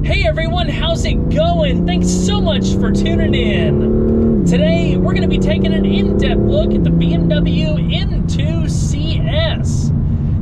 Hey everyone, how's it going? Thanks so much for tuning in. Today, we're going to be taking an in-depth look at the BMW M2 CS.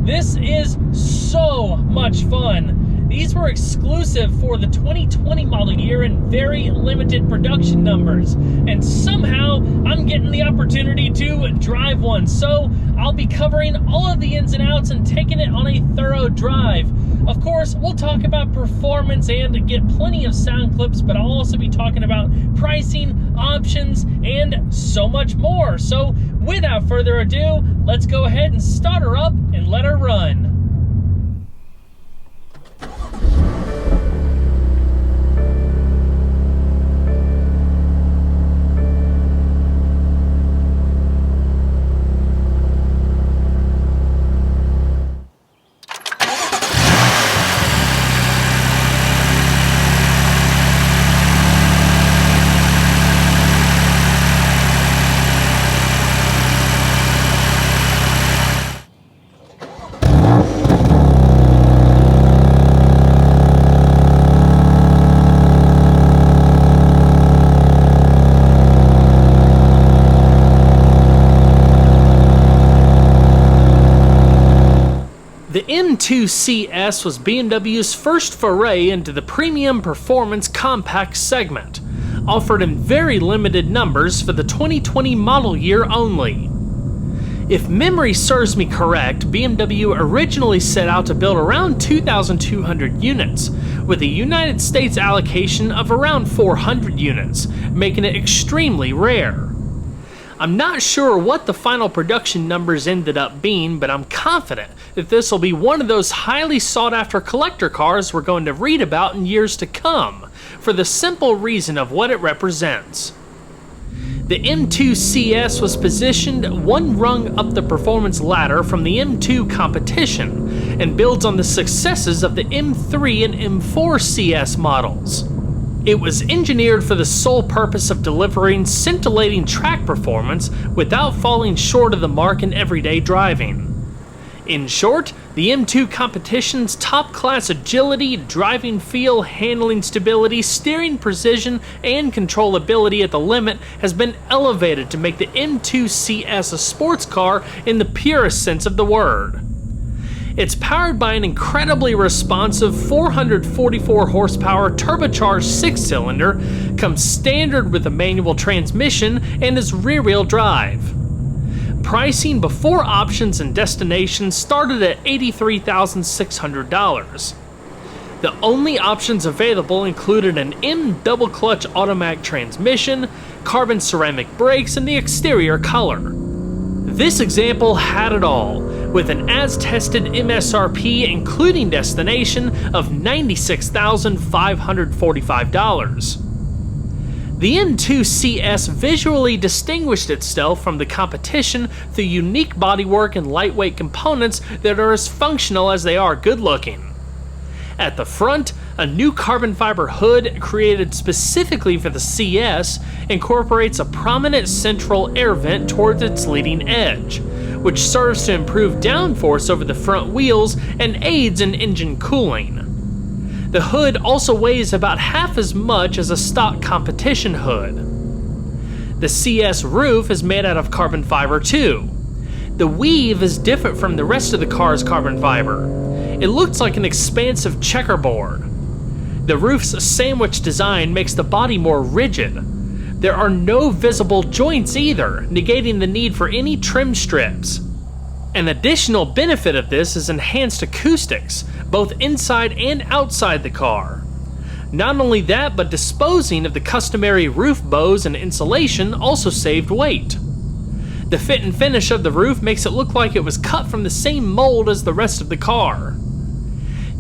This is so much fun. These were exclusive for the 2020 model year in very limited production numbers. And somehow, I'm getting the opportunity to drive one. So, I'll be covering all of the ins and outs and taking it on a thorough drive. Of course, we'll talk about performance and get plenty of sound clips, but I'll also be talking about pricing, options, and so much more. So, without further ado, let's go ahead and start her up and let her run. The M2 CS was BMW's first foray into the premium performance compact segment, offered in very limited numbers for the 2020 model year only. If memory serves me correct, BMW originally set out to build around 2,200 units, with a United States allocation of around 400 units, making it extremely rare. I'm not sure what the final production numbers ended up being, but I'm confident that this will be one of those highly sought after collector cars we're going to read about in years to come, for the simple reason of what it represents. The M2 CS was positioned one rung up the performance ladder from the M2 competition, and builds on the successes of the M3 and M4 CS models. It was engineered for the sole purpose of delivering scintillating track performance without falling short of the mark in everyday driving. In short, the M2 competition's top-class agility, driving feel, handling stability, steering precision, and controllability at the limit has been elevated to make the M2 CS a sports car in the purest sense of the word. It's powered by an incredibly responsive 444 horsepower turbocharged 6-cylinder, comes standard with a manual transmission, and is rear-wheel drive. Pricing before options and destinations started at $83,600. The only options available included an M double-clutch automatic transmission, carbon ceramic brakes, and the exterior color. This example had it all, with an as-tested MSRP including destination of $96,545. The M2 CS visually distinguished itself from the competition through unique bodywork and lightweight components that are as functional as they are good-looking. At the front, a new carbon fiber hood created specifically for the CS incorporates a prominent central air vent towards its leading edge, which serves to improve downforce over the front wheels and aids in engine cooling. The hood also weighs about half as much as a stock competition hood. The CS roof is made out of carbon fiber too. The weave is different from the rest of the car's carbon fiber. It looks like an expansive checkerboard. The roof's sandwich design makes the body more rigid. There are no visible joints either, negating the need for any trim strips. An additional benefit of this is enhanced acoustics, both inside and outside the car. Not only that, but disposing of the customary roof bows and insulation also saved weight. The fit and finish of the roof makes it look like it was cut from the same mold as the rest of the car.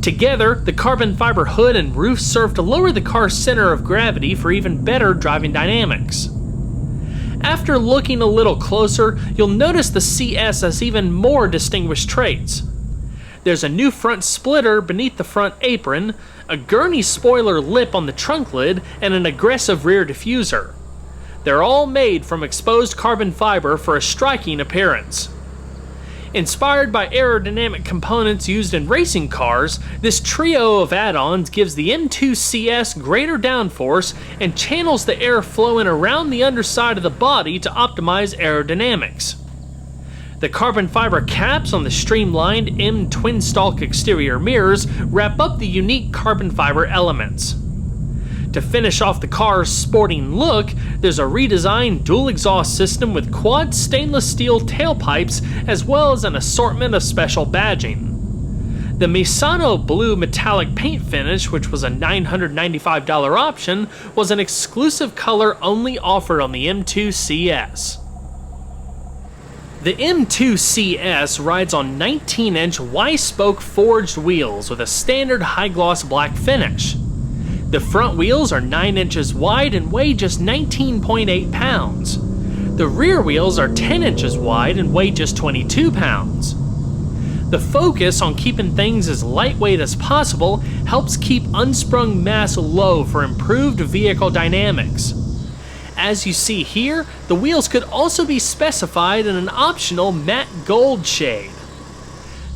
Together, the carbon fiber hood and roof serve to lower the car's center of gravity for even better driving dynamics. After looking a little closer, you'll notice the CS has even more distinguished traits. There's a new front splitter beneath the front apron, a gurney spoiler lip on the trunk lid, and an aggressive rear diffuser. They're all made from exposed carbon fiber for a striking appearance. Inspired by aerodynamic components used in racing cars, this trio of add-ons gives the M2 CS greater downforce and channels the air flowing around the underside of the body to optimize aerodynamics. The carbon fiber caps on the streamlined M twin-stalk exterior mirrors wrap up the unique carbon fiber elements. To finish off the car's sporting look, there's a redesigned dual exhaust system with quad stainless steel tailpipes as well as an assortment of special badging. The Misano blue metallic paint finish, which was a $995 option, was an exclusive color only offered on the M2 CS. The M2 CS rides on 19-inch Y-spoke forged wheels with a standard high-gloss black finish. The front wheels are 9 inches wide and weigh just 19.8 pounds. The rear wheels are 10 inches wide and weigh just 22 pounds. The focus on keeping things as lightweight as possible helps keep unsprung mass low for improved vehicle dynamics. As you see here, the wheels could also be specified in an optional matte gold shade.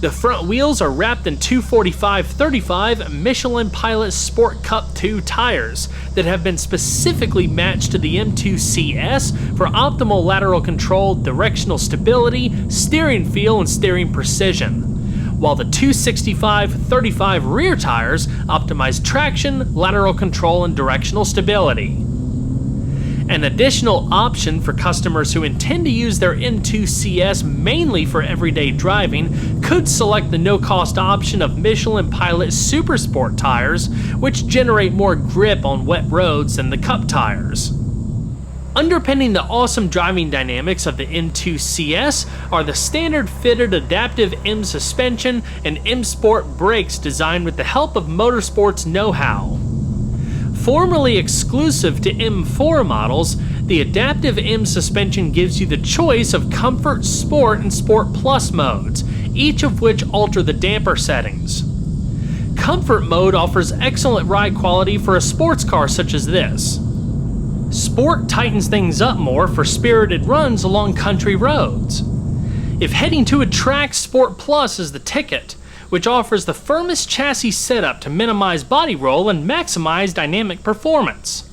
The front wheels are wrapped in 245/35 Michelin Pilot Sport Cup 2 tires that have been specifically matched to the M2 CS for optimal lateral control, directional stability, steering feel, and steering precision, while the 265/35 rear tires optimize traction, lateral control, and directional stability. An additional option for customers who intend to use their M2 CS mainly for everyday driving could select the no-cost option of Michelin Pilot Super Sport tires, which generate more grip on wet roads than the Cup tires. Underpinning the awesome driving dynamics of the M2 CS are the standard fitted adaptive M suspension and M Sport brakes designed with the help of motorsports know-how. Formerly exclusive to M4 models, the adaptive M suspension gives you the choice of Comfort, Sport, and Sport Plus modes, each of which alter the damper settings. Comfort mode offers excellent ride quality for a sports car such as this. Sport tightens things up more for spirited runs along country roads. If heading to a track, Sport Plus is the ticket, which offers the firmest chassis setup to minimize body roll and maximize dynamic performance.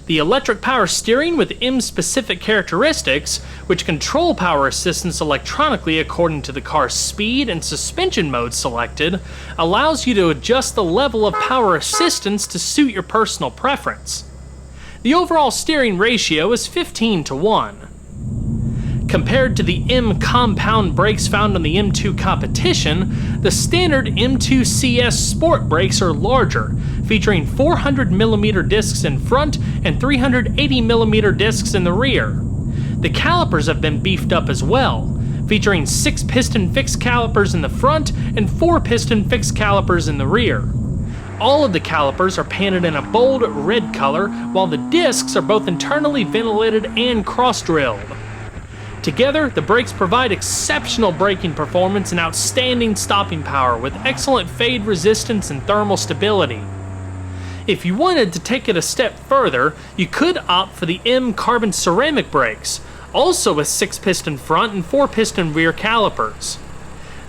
The electric power steering with M-specific characteristics, which control power assistance electronically according to the car's speed and suspension mode selected, allows you to adjust the level of power assistance to suit your personal preference. The overall steering ratio is 15:1. Compared to the M compound brakes found on the M2 competition, the standard M2 CS Sport brakes are larger, featuring 400mm discs in front and 380mm discs in the rear. The calipers have been beefed up as well, featuring 6-piston fixed calipers in the front and 4-piston fixed calipers in the rear. All of the calipers are painted in a bold red color, while the discs are both internally ventilated and cross-drilled. Together, the brakes provide exceptional braking performance and outstanding stopping power with excellent fade resistance and thermal stability. If you wanted to take it a step further, you could opt for the M carbon ceramic brakes, also with 6-piston front and 4-piston rear calipers.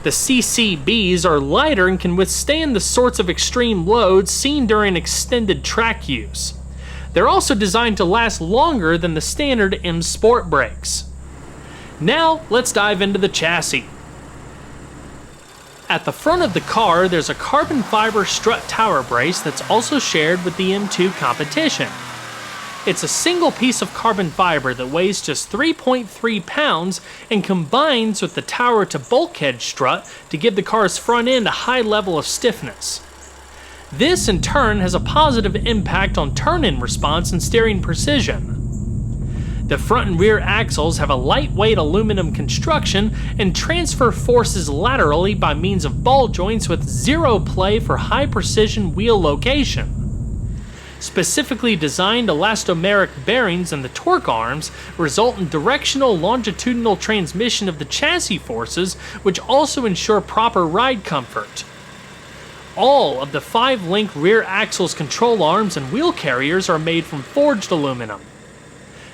The CCBs are lighter and can withstand the sorts of extreme loads seen during extended track use. They're also designed to last longer than the standard M Sport brakes. Now, let's dive into the chassis. At the front of the car, there's a carbon fiber strut tower brace that's also shared with the M2 competition. It's a single piece of carbon fiber that weighs just 3.3 pounds and combines with the tower to bulkhead strut to give the car's front end a high level of stiffness. This in turn has a positive impact on turn-in response and steering precision. The front and rear axles have a lightweight aluminum construction and transfer forces laterally by means of ball joints with zero play for high precision wheel location. Specifically designed elastomeric bearings in the torque arms result in directional longitudinal transmission of the chassis forces, which also ensure proper ride comfort. All of the 5-link rear axles control arms and wheel carriers are made from forged aluminum.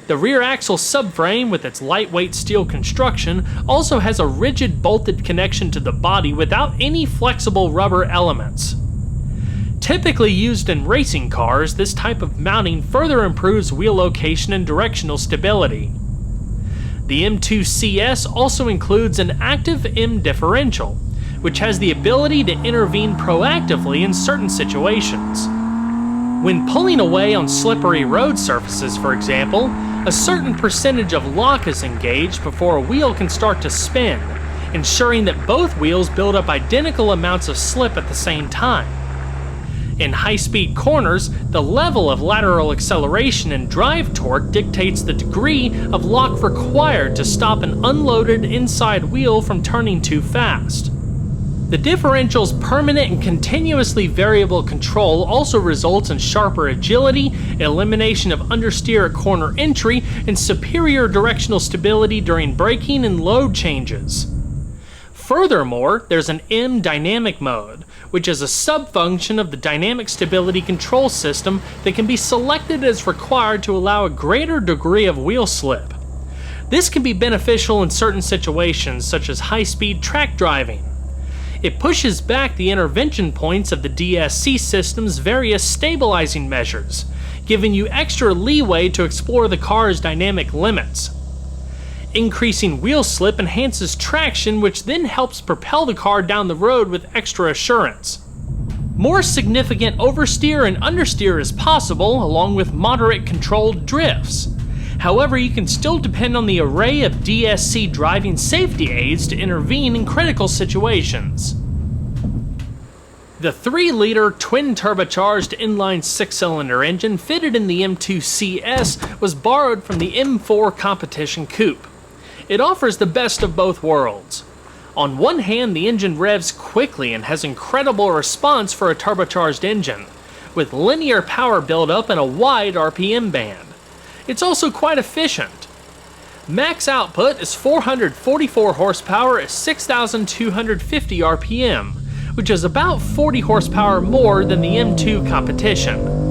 The rear axle subframe, with its lightweight steel construction, also has a rigid bolted connection to the body without any flexible rubber elements. Typically used in racing cars, this type of mounting further improves wheel location and directional stability. The M2 CS also includes an active M differential, which has the ability to intervene proactively in certain situations. When pulling away on slippery road surfaces, for example, a certain percentage of lock is engaged before a wheel can start to spin, ensuring that both wheels build up identical amounts of slip at the same time. In high-speed corners, the level of lateral acceleration and drive torque dictates the degree of lock required to stop an unloaded inside wheel from turning too fast. The differential's permanent and continuously variable control also results in sharper agility, elimination of understeer at corner entry, and superior directional stability during braking and load changes. Furthermore, there's an M dynamic mode, which is a sub-function of the dynamic stability control system that can be selected as required to allow a greater degree of wheel slip. This can be beneficial in certain situations, such as high-speed track driving. It pushes back the intervention points of the DSC system's various stabilizing measures, giving you extra leeway to explore the car's dynamic limits. Increasing wheel slip enhances traction, which then helps propel the car down the road with extra assurance. More significant oversteer and understeer is possible, along with moderate controlled drifts. However, you can still depend on the array of DSC driving safety aids to intervene in critical situations. The 3-liter twin-turbocharged inline 6-cylinder engine fitted in the M2 CS was borrowed from the M4 competition coupe. It offers the best of both worlds. On one hand, the engine revs quickly and has incredible response for a turbocharged engine, with linear power buildup and a wide RPM band. It's also quite efficient. Max output is 444 horsepower at 6,250 RPM, which is about 40 horsepower more than the M2 competition.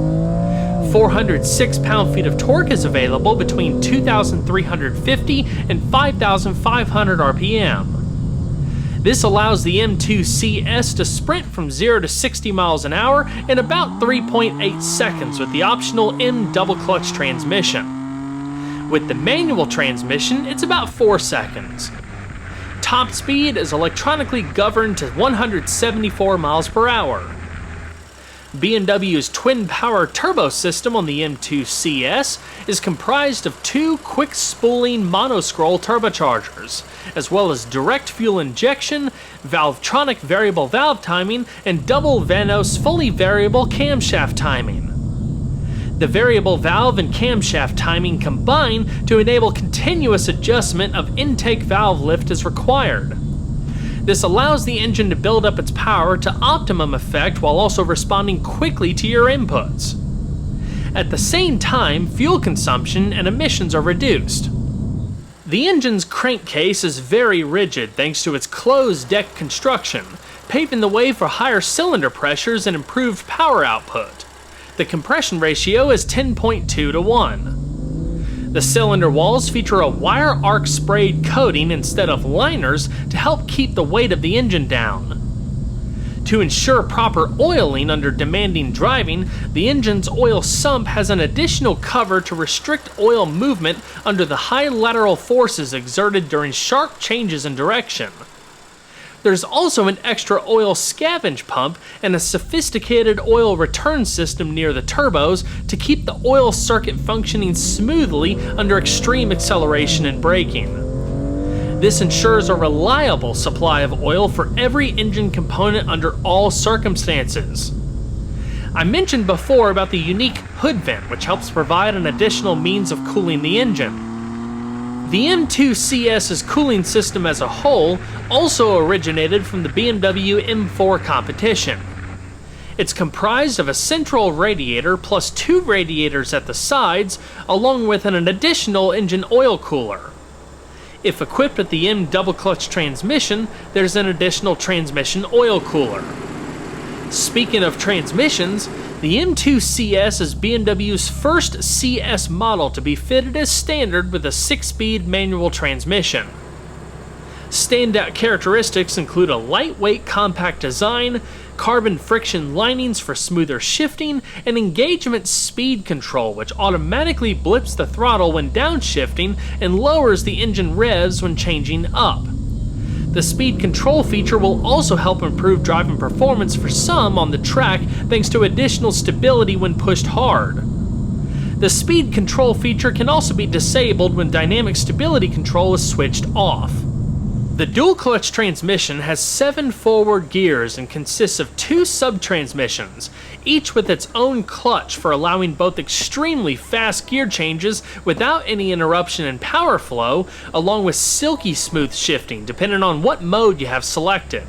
406 pound-feet of torque is available between 2,350 and 5,500 RPM. This allows the M2 CS to sprint from 0 to 60 miles an hour in about 3.8 seconds with the optional M double-clutch transmission. With the manual transmission, it's about 4 seconds. Top speed is electronically governed to 174 miles per hour. BMW's twin-power turbo system on the M2 CS is comprised of 2 quick-spooling monoscroll turbochargers, as well as direct fuel injection, Valvetronic variable valve timing, and double Vanos fully variable camshaft timing. The variable valve and camshaft timing combine to enable continuous adjustment of intake valve lift as required. This allows the engine to build up its power to optimum effect while also responding quickly to your inputs. At the same time, fuel consumption and emissions are reduced. The engine's crankcase is very rigid thanks to its closed deck construction, paving the way for higher cylinder pressures and improved power output. The compression ratio is 10.2 to 1. The cylinder walls feature a wire arc sprayed coating instead of liners to help keep the weight of the engine down. To ensure proper oiling under demanding driving, the engine's oil sump has an additional cover to restrict oil movement under the high lateral forces exerted during sharp changes in direction. There's also an extra oil scavenge pump and a sophisticated oil return system near the turbos to keep the oil circuit functioning smoothly under extreme acceleration and braking. This ensures a reliable supply of oil for every engine component under all circumstances. I mentioned before about the unique hood vent, which helps provide an additional means of cooling the engine. The M2 CS's cooling system as a whole also originated from the BMW M4 competition. It's comprised of a central radiator plus 2 radiators at the sides, along with an additional engine oil cooler. If equipped with the M double-clutch transmission, there's an additional transmission oil cooler. Speaking of transmissions, The M2 CS is BMW's first CS model to be fitted as standard with a 6-speed manual transmission. Standout characteristics include a lightweight compact design, carbon friction linings for smoother shifting, and engagement speed control, which automatically blips the throttle when downshifting and lowers the engine revs when changing up. The speed control feature will also help improve driving performance for some on the track thanks to additional stability when pushed hard. The speed control feature can also be disabled when dynamic stability control is switched off. The dual-clutch transmission has 7 forward gears and consists of 2 sub-transmissions, each with its own clutch for allowing both extremely fast gear changes without any interruption in power flow, along with silky smooth shifting depending on what mode you have selected.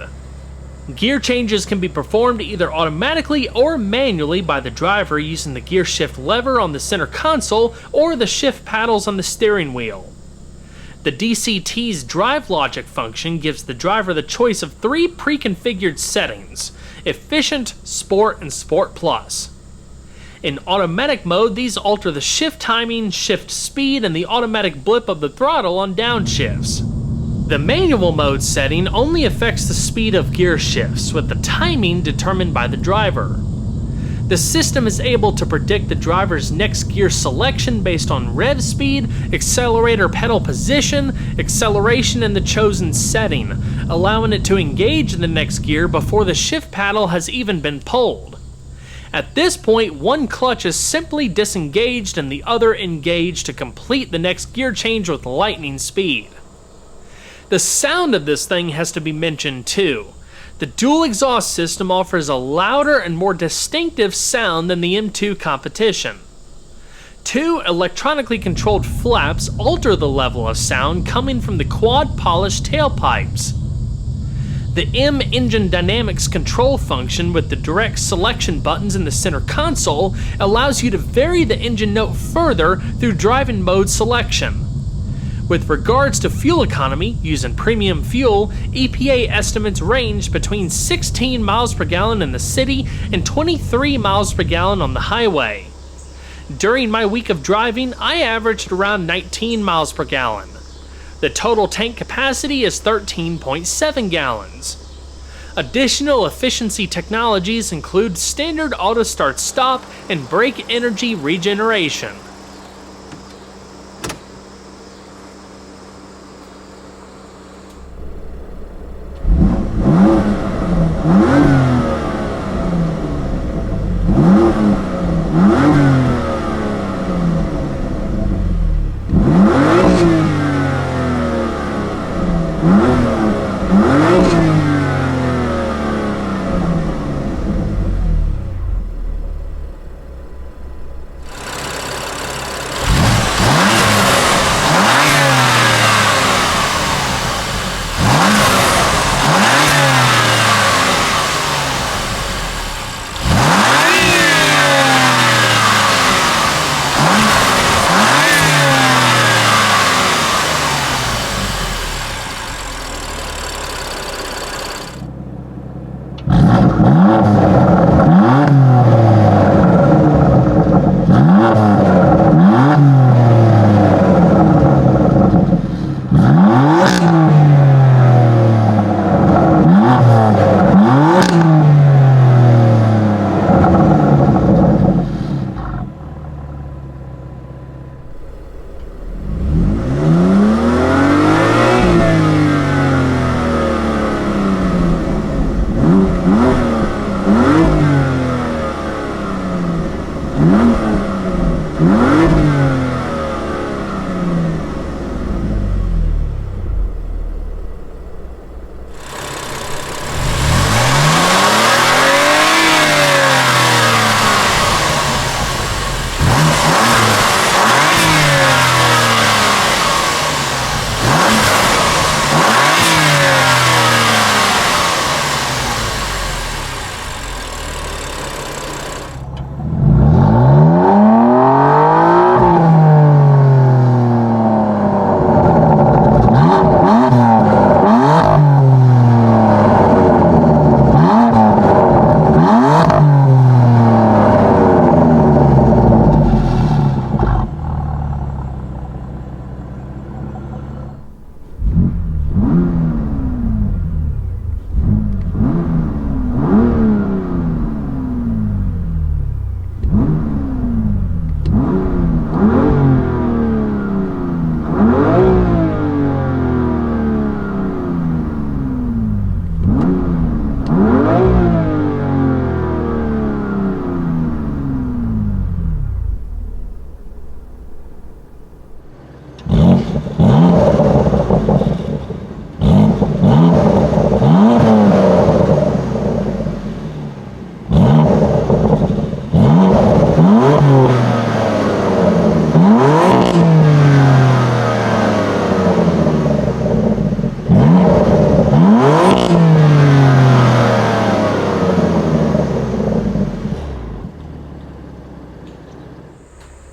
Gear changes can be performed either automatically or manually by the driver using the gear shift lever on the center console or the shift paddles on the steering wheel. The DCT's drive logic function gives the driver the choice of 3 pre-configured settings: Efficient, Sport, and Sport Plus. In automatic mode, these alter the shift timing, shift speed, and the automatic blip of the throttle on downshifts. The manual mode setting only affects the speed of gear shifts, with the timing determined by the driver. The system is able to predict the driver's next gear selection based on rev speed, accelerator pedal position, acceleration, and the chosen setting, allowing it to engage the next gear before the shift paddle has even been pulled. At this point, one clutch is simply disengaged and the other engaged to complete the next gear change with lightning speed. The sound of this thing has to be mentioned too. The dual exhaust system offers a louder and more distinctive sound than the M2 competition. 2 electronically controlled flaps alter the level of sound coming from the quad-polished tailpipes. The M engine dynamics control function with the direct selection buttons in the center console allows you to vary the engine note further through driving mode selection. With regards to fuel economy, using premium fuel, EPA estimates range between 16 miles per gallon in the city and 23 miles per gallon on the highway. During my week of driving, I averaged around 19 miles per gallon. The total tank capacity is 13.7 gallons. Additional efficiency technologies include standard auto start stop and brake energy regeneration.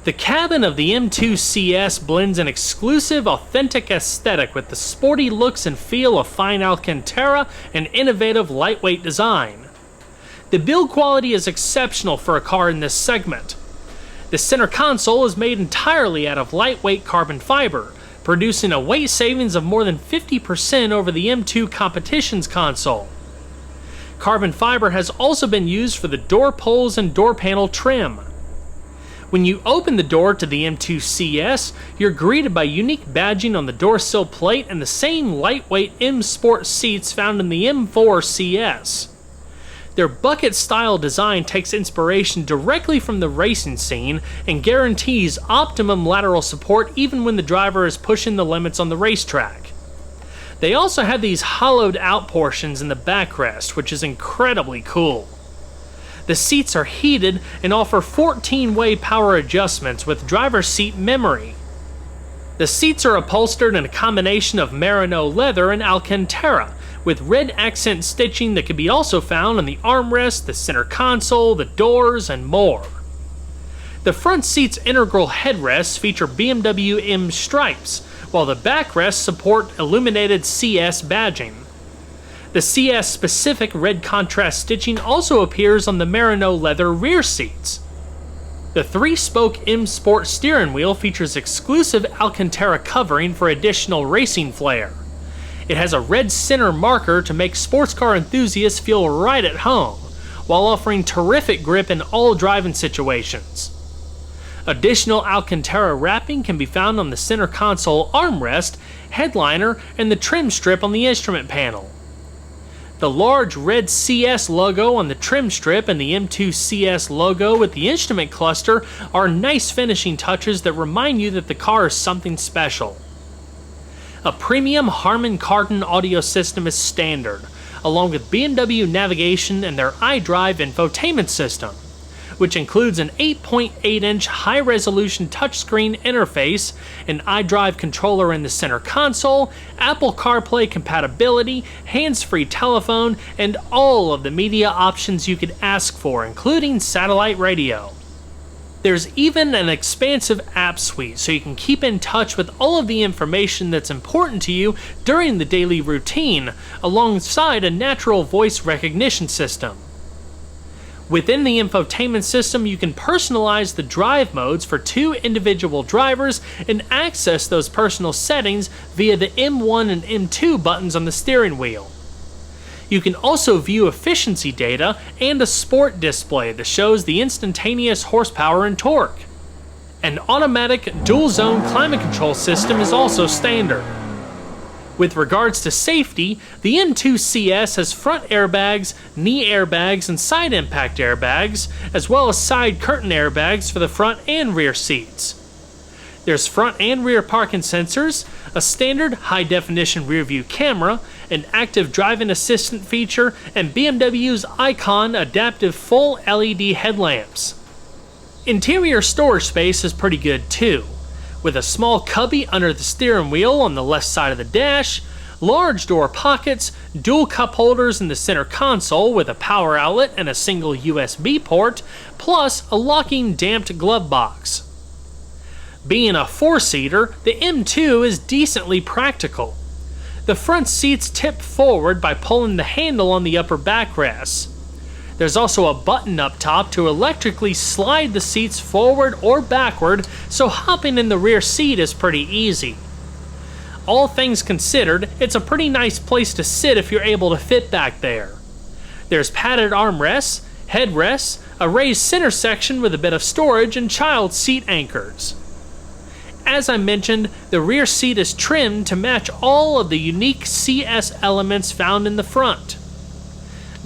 The cabin of the M2 CS blends an exclusive, authentic aesthetic with the sporty looks and feel of fine Alcantara and innovative lightweight design. The build quality is exceptional for a car in this segment. The center console is made entirely out of lightweight carbon fiber, producing a weight savings of more than 50% over the M2 competition's console. Carbon fiber has also been used for the door pulls and door panel trim. When you open the door to the M2 CS, you're greeted by unique badging on the door sill plate and the same lightweight M Sport seats found in the M4 CS. Their bucket-style design takes inspiration directly from the racing scene and guarantees optimum lateral support even when the driver is pushing the limits on the racetrack. They also have these hollowed-out portions in the backrest, which is incredibly cool. The seats are heated and offer 14-way power adjustments with driver's seat memory. The seats are upholstered in a combination of Merino leather and Alcantara, with red accent stitching that can be also found on the armrest, the center console, the doors, and more. The front seat's integral headrests feature BMW M stripes, while the backrests support illuminated CS badging. The CS-specific red contrast stitching also appears on the Merino leather rear seats. The 3-spoke M Sport steering wheel features exclusive Alcantara covering for additional racing flair. It has a red center marker to make sports car enthusiasts feel right at home, while offering terrific grip in all driving situations. Additional Alcantara wrapping can be found on the center console armrest, headliner, and the trim strip on the instrument panel. The large red CS logo on the trim strip and the M2 CS logo with the instrument cluster are nice finishing touches that remind you that the car is something special. A premium Harman Kardon audio system is standard, along with BMW navigation and their iDrive infotainment system, which includes an 8.8-inch high-resolution touchscreen interface, an iDrive controller in the center console, Apple CarPlay compatibility, hands-free telephone, and all of the media options you could ask for, including satellite radio. There's even an expansive app suite so you can keep in touch with all of the information that's important to you during the daily routine, alongside a natural voice recognition system. Within the infotainment system, you can personalize the drive modes for 2 individual drivers and access those personal settings via the M1 and M2 buttons on the steering wheel. You can also view efficiency data and a sport display that shows the instantaneous horsepower and torque. An automatic dual-zone climate control system is also standard. With regards to safety, the M2 CS has front airbags, knee airbags, and side impact airbags, as well as side curtain airbags for the front and rear seats. There's front and rear parking sensors, a standard high-definition rear-view camera, an active driving assistant feature, and BMW's Icon adaptive full LED headlamps. Interior storage space is pretty good too, with a small cubby under the steering wheel on the left side of the dash, large door pockets, dual cup holders in the center console with a power outlet and a single USB port, plus a locking damped glove box. Being a 4-seater, the M2 is decently practical. The front seats tip forward by pulling the handle on the upper backrests. There's also a button up top to electrically slide the seats forward or backward, so hopping in the rear seat is pretty easy. All things considered, it's a pretty nice place to sit if you're able to fit back there. There's padded armrests, headrests, a raised center section with a bit of storage, and child seat anchors. As I mentioned, the rear seat is trimmed to match all of the unique CS elements found in the front.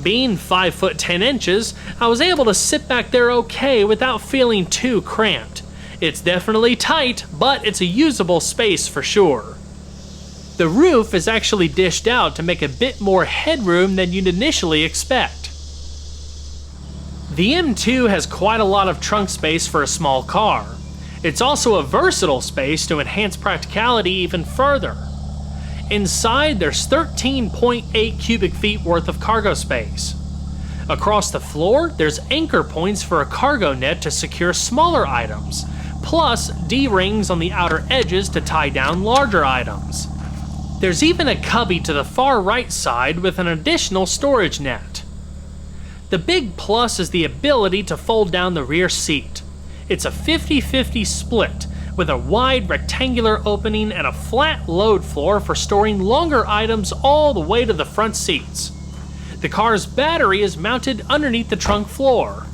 Being 5 foot 10 inches, I was able to sit back there okay without feeling too cramped. It's definitely tight, but it's a usable space for sure. The roof is actually dished out to make a bit more headroom than you'd initially expect. The M2 has quite a lot of trunk space for a small car. It's also a versatile space to enhance practicality even further. Inside, there's 13.8 cubic feet worth of cargo space. Across the floor, there's anchor points for a cargo net to secure smaller items, plus D-rings on the outer edges to tie down larger items. There's even a cubby to the far right side with an additional storage net. The big plus is the ability to fold down the rear seat. It's a 50-50 split, with a wide rectangular opening and a flat load floor for storing longer items all the way to the front seats. The car's battery is mounted underneath the trunk floor.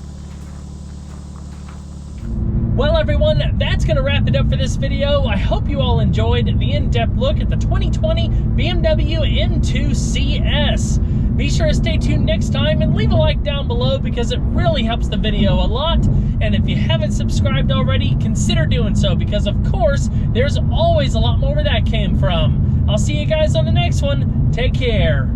Well everyone, that's going to wrap it up for this video. I hope you all enjoyed the in-depth look at the 2020 BMW M2 CS. Be sure to stay tuned next time and leave a like down below because it really helps the video a lot. And if you haven't subscribed already, consider doing so because of course, there's always a lot more where that came from. I'll see you guys on the next one. Take care.